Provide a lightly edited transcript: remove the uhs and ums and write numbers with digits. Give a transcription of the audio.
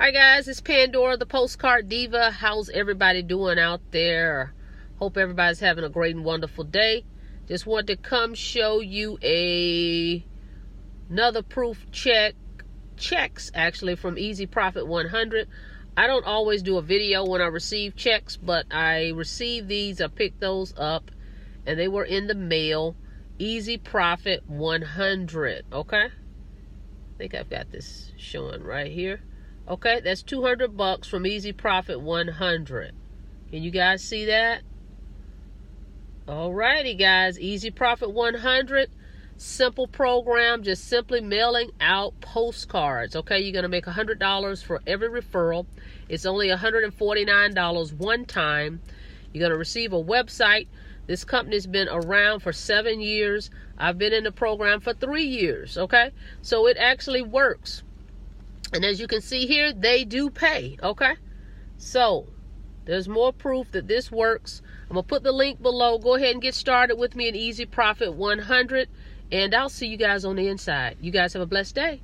Hi guys, it's Pandora, the Postcard Diva. How's everybody doing out there? Hope everybody's having a great and wonderful day. Just want to come show you another proof checks actually from Easy Profit 100. I don't always do a video when I receive checks, but I received these. I picked those up and they were in the mail. Easy Profit 100. Okay, I think I've got this showing right here. Okay, that's $200 from Easy Profit 100. Can you guys see that? Alrighty, guys. Easy Profit 100. Simple program, just simply mailing out postcards. Okay, you're going to make $100 for every referral. It's only $149 one time. You're going to receive a website. This company's been around for 7 years. I've been in the program for 3 years. Okay, so it actually works. And as you can see here, they do pay, okay? So, there's more proof that this works. I'm going to put the link below. Go ahead and get started with me in Easy Profit 100. And I'll see you guys on the inside. You guys have a blessed day.